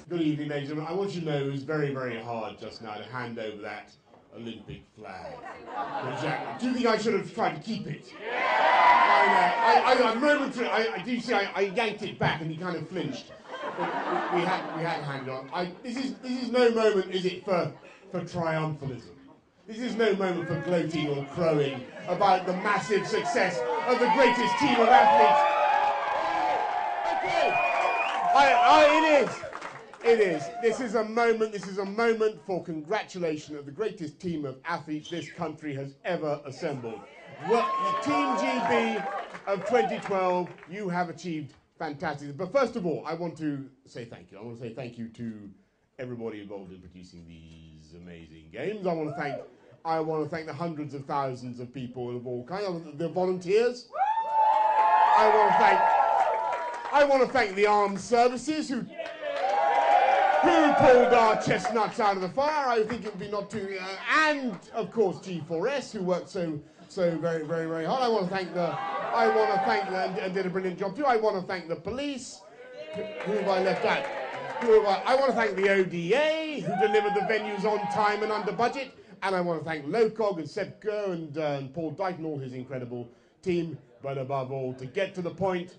Good evening, ladies and gentlemen. I want you to know it was very, very hard just now to hand over that Olympic flag. Do you think I should have tried to keep it? Do you see, I yanked it back and he kind of flinched. But we had to hand it on. This is no moment, is it, for triumphalism? This is no moment for gloating or crowing about the massive success of the greatest team of athletes. Okay. It is. This is a moment for congratulation of the greatest team of athletes this country has ever assembled. Well, Team GB of 2012, you have achieved fantastic. But first of all, I want to say thank you. I want to say thank you to everybody involved in producing these amazing games. I want to thank the hundreds of thousands of people of all kinds, the volunteers. I want to thank the armed services who pulled our chestnuts out of the fire. I think it would be not too, and of course G4S, who worked so very, very, very hard. I want to thank them and did a brilliant job too. I want to thank the police, who have I left out? I want to thank the ODA, who delivered the venues on time and under budget. And I want to thank Locog and Seb Kerr and Paul Dyke and all his incredible team. But above all, to get to the point,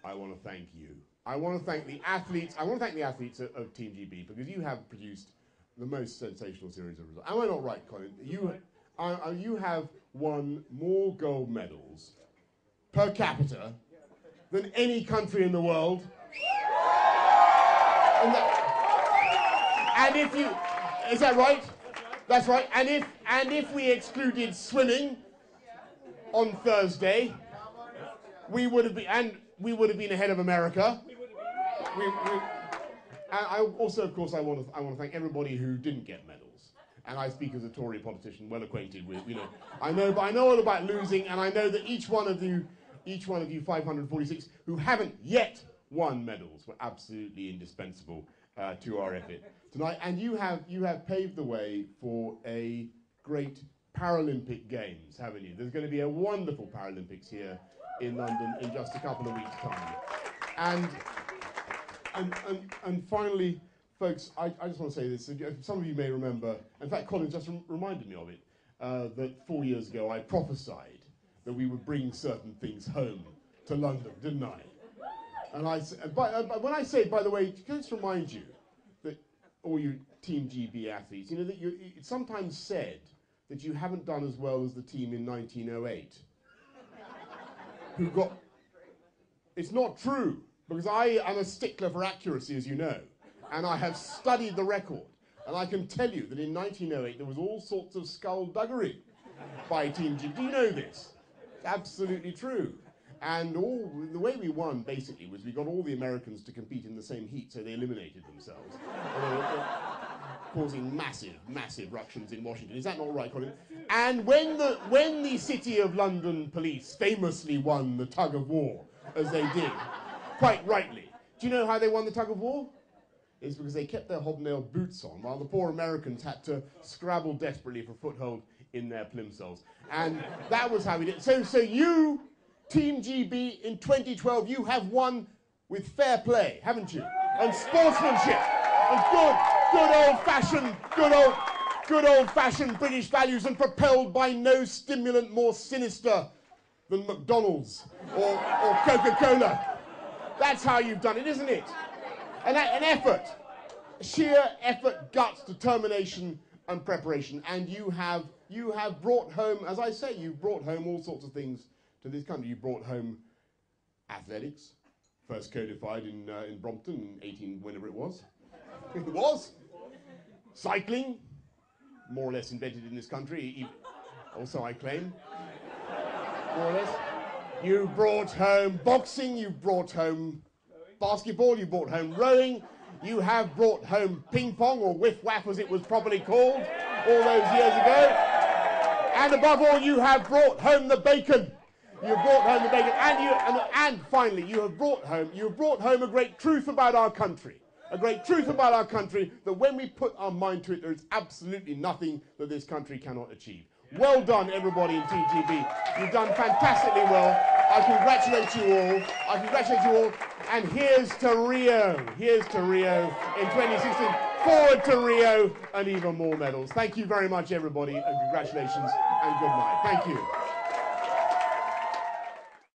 I want to thank you. I want to thank the athletes. I want to thank the athletes of Team GB, because you have produced the most sensational series of results. Am I not right, Colin? You have won more gold medals per capita than any country in the world. And if you, is that right? That's right. And if we excluded swimming on Thursday, we would have been ahead of America. And I also, of course, I want to thank everybody who didn't get medals. And I speak as a Tory politician, well acquainted with, I know all about losing, and I know that each one of you 546 who haven't yet won medals were absolutely indispensable to our effort tonight. And you have paved the way for a great Paralympic Games, haven't you? There's going to be a wonderful Paralympics here in London in just a couple of weeks' time. And finally, folks, I just want to say this. Some of you may remember, in fact, Colin just reminded me of it, that 4 years ago I prophesied that we would bring certain things home to London, didn't I? And when I say, by the way, can I just remind you that all you Team GB athletes, that it's sometimes said that you haven't done as well as the team in 1908, who got. It's not true, because I am a stickler for accuracy, as you know, and I have studied the record, and I can tell you that in 1908 there was all sorts of skullduggery by Team GB. Do you know this? It's absolutely true. And the way we won, basically, was we got all the Americans to compete in the same heat, so they eliminated themselves, causing massive, massive ructions in Washington. Is that not right, Colin? And when the City of London police famously won the tug of war, as they did, quite rightly, do you know how they won the tug of war? It's because they kept their hobnail boots on, while the poor Americans had to scrabble desperately for foothold in their plimsolls. And that was how we did it. So you, Team GB, in 2012, you have won with fair play, haven't you? And sportsmanship, and good old-fashioned British values, and propelled by no stimulant more sinister than McDonald's or Coca-Cola. That's how you've done it, isn't it? An effort, sheer effort, guts, determination, and preparation. And you have brought home, as I say, you've brought home all sorts of things to this country. You brought home athletics, first codified in Brompton in 18, whenever it was. It was. Cycling, more or less invented in this country, also I claim, more or less. You brought home boxing, you brought home basketball, you brought home rowing, you have brought home ping pong, or whiff-waff as it was properly called, all those years ago. And above all, you have brought home the bacon. You brought home the bacon, and finally, you have brought home a great truth about our country. A great truth about our country, that when we put our mind to it, there is absolutely nothing that this country cannot achieve. Well done, everybody in TGB. You've done fantastically well. I congratulate you all. I congratulate you all. And here's to Rio. Here's to Rio in 2016. Forward to Rio and even more medals. Thank you very much, everybody, and congratulations and good night. Thank you.